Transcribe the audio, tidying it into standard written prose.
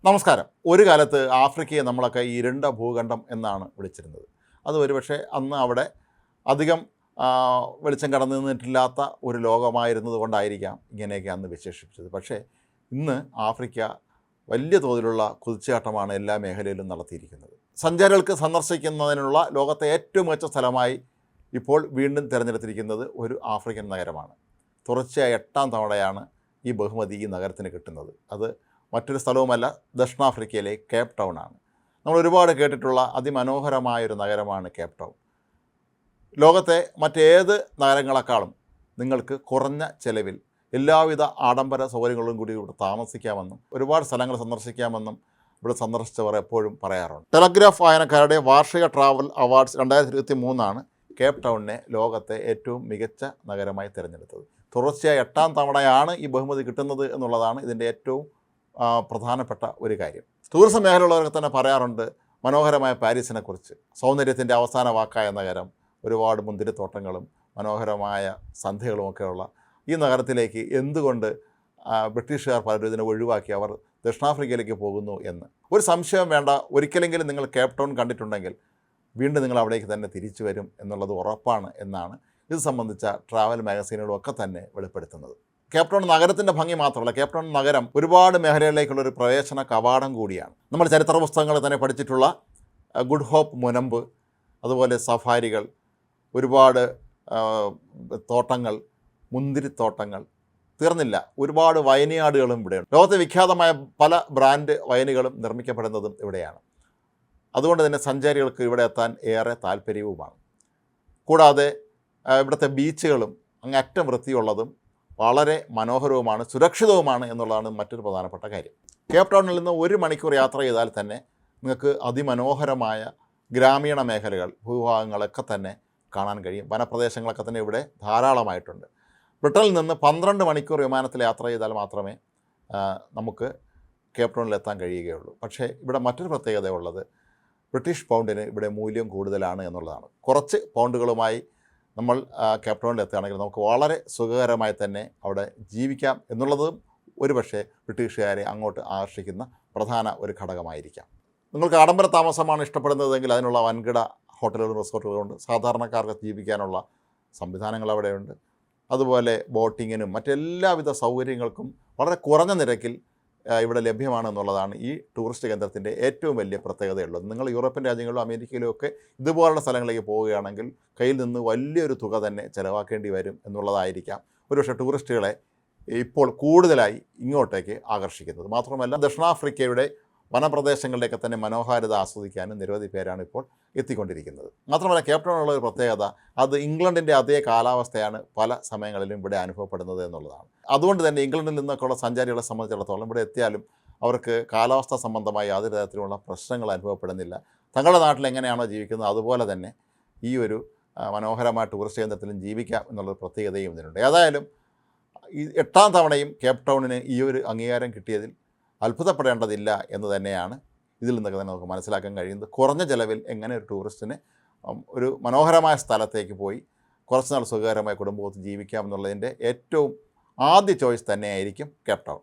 നമസ്കാരം. ഒരു കാലത്ത് ആഫ്രിക്കയെ നമ്മളൊക്കെ ഇരുണ്ട ഭൂഖണ്ഡം എന്നാണ് വിളിച്ചിരുന്നത്. അത് ഒരുപക്ഷെ അന്ന് അവിടെ അധികം വെളിച്ചം കടന്നു നിന്നിട്ടില്ലാത്ത ഒരു ലോകമായിരുന്നത് കൊണ്ടായിരിക്കാം ഇങ്ങനെയൊക്കെ അന്ന് വിശേഷിപ്പിച്ചത്. പക്ഷേ ഇന്ന് ആഫ്രിക്ക വലിയ തോതിലുള്ള കുതിച്ചുചാട്ടമാണ് എല്ലാ മേഖലയിലും നടത്തിയിരിക്കുന്നത്. സഞ്ചാരികൾക്ക് സന്ദർശിക്കുന്നതിനുള്ള ലോകത്തെ ഏറ്റവും മികച്ച സ്ഥലമായി ഇപ്പോൾ വീണ്ടും തിരഞ്ഞെടുത്തിരിക്കുന്നത് ഒരു ആഫ്രിക്കൻ നഗരമാണ്. തുടർച്ചയായ 8ാം തവണയാണ് ഈ ബഹുമതി ഈ നഗരത്തിന് കിട്ടുന്നത്. അത് മറ്റൊരു സ്ഥലവുമല്ല, ദക്ഷിണാഫ്രിക്കയിലെ കേപ്പ് ടൗൺ ആണ്. നമ്മൾ ഒരുപാട് കേട്ടിട്ടുള്ള അതിമനോഹരമായൊരു നഗരമാണ് കേപ്പ് ടൗൺ. ലോകത്തെ മറ്റേത് നഗരങ്ങളെക്കാളും നിങ്ങൾക്ക് കുറഞ്ഞ ചെലവിൽ എല്ലാവിധ ആഡംബര സൗകര്യങ്ങളും കൂടി ഇവിടെ താമസിക്കാമെന്നും ഒരുപാട് സ്ഥലങ്ങൾ സന്ദർശിക്കാമെന്നും ഇവിടെ സന്ദർശിച്ചവർ എപ്പോഴും പറയാറുണ്ട്. ടെലഗ്രാഫ് വായനക്കാരുടെ വാർഷിക ട്രാവൽ അവാർഡ്സ് 2023 കേപ്പ് ടൗണിനെ ലോകത്തെ ഏറ്റവും മികച്ച നഗരമായി തിരഞ്ഞെടുത്തത്. തുടർച്ചയായ 8ാം തവണയാണ് ഈ ബഹുമതി കിട്ടുന്നത് എന്നുള്ളതാണ് ഇതിൻ്റെ ഏറ്റവും പ്രധാനപ്പെട്ട ഒരു കാര്യം. ടൂറിസം മേഖലയുള്ളവരൊക്കെ തന്നെ പറയാറുണ്ട് മനോഹരമായ പാരീസിനെ കുറിച്ച്. സൗന്ദര്യത്തിൻ്റെ അവസാന വാക്കായ നഗരം, ഒരുപാട് മുന്തിരിത്തോട്ടങ്ങളും മനോഹരമായ സന്ധ്യകളുമൊക്കെയുള്ള ഈ നഗരത്തിലേക്ക് എന്തുകൊണ്ട് ബ്രിട്ടീഷുകാർ പലരും ഇതിനെ ഒഴിവാക്കി അവർ ദക്ഷിണാഫ്രിക്കയിലേക്ക് പോകുന്നു എന്ന് ഒരു സംശയം വേണ്ട. ഒരിക്കലെങ്കിലും നിങ്ങൾ കേപ്പ് ടൗൺ കണ്ടിട്ടുണ്ടെങ്കിൽ വീണ്ടും നിങ്ങൾ അവിടേക്ക് തന്നെ തിരിച്ചു വരും എന്നുള്ളത് ഉറപ്പാണ് എന്നാണ് ഇത് സംബന്ധിച്ച ട്രാവൽ മാഗസീനുകളൊക്കെ തന്നെ വെളിപ്പെടുത്തുന്നത്. കേപ്പ് ടൗൺ നഗരത്തിൻ്റെ ഭംഗി മാത്രമല്ല, കേപ്പ് ടൗൺ നഗരം ഒരുപാട് മേഖലകളിലേക്കുള്ളൊരു പ്രവേശന കവാടം കൂടിയാണ്. നമ്മൾ ചരിത്ര പുസ്തകങ്ങളിൽ തന്നെ പഠിച്ചിട്ടുള്ള ഗുഡ് ഹോപ്പ് മുനമ്പ്, അതുപോലെ സഫാരികൾ, ഒരുപാട് തോട്ടങ്ങൾ, മുന്തിരിത്തോട്ടങ്ങൾ, തീർന്നില്ല, ഒരുപാട് വൈൻയാർഡുകളും ഇവിടെയുണ്ട്. ലോകത്തെ വിഖ്യാതമായ പല ബ്രാൻഡ് വൈനുകളും നിർമ്മിക്കപ്പെടുന്നതും ഇവിടെയാണ്. അതുകൊണ്ട് തന്നെ സഞ്ചാരികൾക്ക് ഇവിടെ എത്താൻ ഏറെ താല്പര്യവുമാണ്. കൂടാതെ ഇവിടുത്തെ ബീച്ചുകളും അങ്ങേയറ്റം വൃത്തിയുള്ളതും വളരെ മനോഹരവുമാണ്, സുരക്ഷിതവുമാണ് എന്നുള്ളതാണ് മറ്റൊരു പ്രധാനപ്പെട്ട കാര്യം. കേപ്പ് ടൗണിൽ നിന്ന് 1 മണിക്കൂർ യാത്ര ചെയ്താൽ തന്നെ നിങ്ങൾക്ക് അതിമനോഹരമായ ഗ്രാമീണ മേഖലകൾ, ഭൂഭാഗങ്ങളൊക്കെ തന്നെ കാണാൻ കഴിയും. വനപ്രദേശങ്ങളൊക്കെ തന്നെ ഇവിടെ ധാരാളമായിട്ടുണ്ട്. ബ്രിട്ടനിൽ നിന്ന് 12 മണിക്കൂർ വിമാനത്തിൽ യാത്ര ചെയ്താൽ മാത്രമേ നമുക്ക് കേപ്പ് ടൗണിൽ എത്താൻ കഴിയുകയുള്ളൂ. പക്ഷേ ഇവിടെ മറ്റൊരു പ്രത്യേകത ഉള്ളത് ബ്രിട്ടീഷ് പൗണ്ടിന് ഇവിടെ മൂല്യം കൂടുതലാണ് എന്നുള്ളതാണ്. കുറച്ച് പൗണ്ടുകളുമായി നമ്മൾ കേപ്പ് ടൗണിൽ എത്തുകയാണെങ്കിൽ നമുക്ക് വളരെ സുഖകരമായി തന്നെ അവിടെ ജീവിക്കാം എന്നുള്ളതും ഒരുപക്ഷെ ബ്രിട്ടീഷുകാരെ അങ്ങോട്ട് ആകർഷിക്കുന്ന പ്രധാന ഒരു ഘടകമായിരിക്കാം. നിങ്ങൾക്ക് ആഡംബര താമസമാണ് ഇഷ്ടപ്പെടുന്നതെങ്കിൽ അതിനുള്ള വൻകിട ഹോട്ടലുകളും റിസോർട്ടുകളുണ്ട്. സാധാരണക്കാർക്ക് ജീവിക്കാനുള്ള സംവിധാനങ്ങൾ അവിടെയുണ്ട്. അതുപോലെ ബോട്ടിങ്ങിനും മറ്റെല്ലാവിധ സൗകര്യങ്ങൾക്കും വളരെ കുറഞ്ഞ നിരക്കിൽ ഇവിടെ ലഭ്യമാണ് എന്നുള്ളതാണ് ഈ ടൂറിസ്റ്റ് കേന്ദ്രത്തിൻ്റെ ഏറ്റവും വലിയ പ്രത്യേകതയുള്ളത്. നിങ്ങൾ യൂറോപ്യൻ രാജ്യങ്ങളിലും അമേരിക്കയിലും ഒക്കെ ഇതുപോലുള്ള സ്ഥലങ്ങളിലേക്ക് പോവുകയാണെങ്കിൽ കയ്യിൽ നിന്ന് വലിയൊരു തുക തന്നെ ചിലവാക്കേണ്ടി വരും എന്നുള്ളതായിരിക്കാം ഒരുപക്ഷെ ടൂറിസ്റ്റുകളെ ഇപ്പോൾ കൂടുതലായി ഇങ്ങോട്ടേക്ക് ആകർഷിക്കുന്നത്. മാത്രമല്ല ദക്ഷിണാഫ്രിക്കയുടെ വനപ്രദേശങ്ങളിലേക്ക് തന്നെ മനോഹാരിത ആസ്വദിക്കാനും നിരവധി പേരാണ് ഇപ്പോൾ എത്തിക്കൊണ്ടിരിക്കുന്നത്. മാത്രമല്ല കേപ്പ് ടൗണിലുള്ള ഒരു പ്രത്യേകത അത് ഇംഗ്ലണ്ടിൻ്റെ അതേ കാലാവസ്ഥയാണ് പല സമയങ്ങളിലും ഇവിടെ അനുഭവപ്പെടുന്നത് എന്നുള്ളതാണ്. അതുകൊണ്ട് തന്നെ ഇംഗ്ലണ്ടിൽ നിന്നൊക്കെയുള്ള സഞ്ചാരികളെ സംബന്ധിച്ചിടത്തോളം ഇവിടെ എത്തിയാലും അവർക്ക് കാലാവസ്ഥ സംബന്ധമായി യാതൊരു തരത്തിലുള്ള പ്രശ്നങ്ങൾ അനുഭവപ്പെടുന്നില്ല. തങ്ങളുടെ നാട്ടിൽ എങ്ങനെയാണോ ജീവിക്കുന്നത് അതുപോലെ തന്നെ ഈ ഒരു മനോഹരമായ ടൂറിസ്റ്റ് കേന്ദ്രത്തിലും ജീവിക്കാം എന്നുള്ളൊരു പ്രത്യേകതയും ഇതിനുണ്ട്. ഏതായാലും ഈ 8ാം തവണയും കേപ്പ് ടൗണിന് ഈ ഒരു അംഗീകാരം കിട്ടിയതിൽ അത്ഭുതപ്പെടേണ്ടതില്ല എന്ന് തന്നെയാണ് ഇതിൽ നിന്നൊക്കെ തന്നെ നമുക്ക് മനസ്സിലാക്കാൻ കഴിയുന്നത്. കുറഞ്ഞ ചിലവിൽ എങ്ങനെ ഒരു ടൂറിസ്റ്റിന് ഒരു മനോഹരമായ സ്ഥലത്തേക്ക് പോയി കുറച്ച് നാൾ സുഖകരമായ കുടുംബത്തിൽ ജീവിക്കാം എന്നുള്ളതിൻ്റെ ഏറ്റവും ആദ്യ ചോയ്സ് തന്നെയായിരിക്കും കേപ്പ് ടൗൺ.